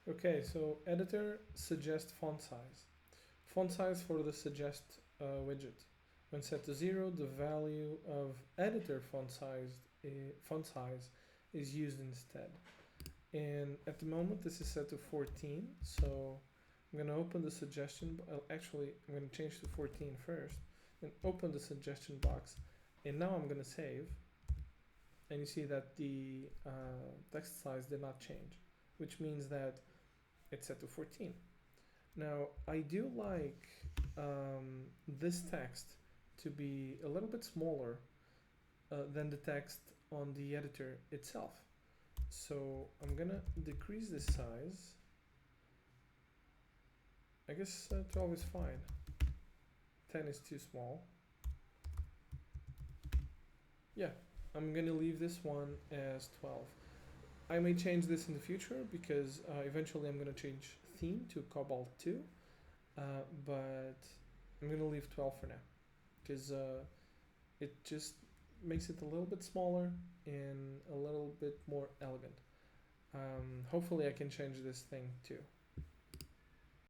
Okay, so editor suggest font size. Font size for the suggest widget. When set to 0, the value of editor font size is used instead. And at the moment, this is set to 14. So I'm going to open the suggestion. Actually, I'm going to change to 14 first and open the suggestion box. And now I'm going to save. And you see that the text size did not change, which means that it's set to 14. Now, I do like this text to be a little bit smaller than the text on the editor itself. So I'm gonna decrease this size. I guess 12 is fine. 10 is too small. Yeah, I'm gonna leave this one as 12. I may change this in the future because eventually I'm gonna change theme to Cobalt 2, but I'm gonna leave 12 for now because it just makes it a little bit smaller and a little bit more elegant. Hopefully I can change this thing too.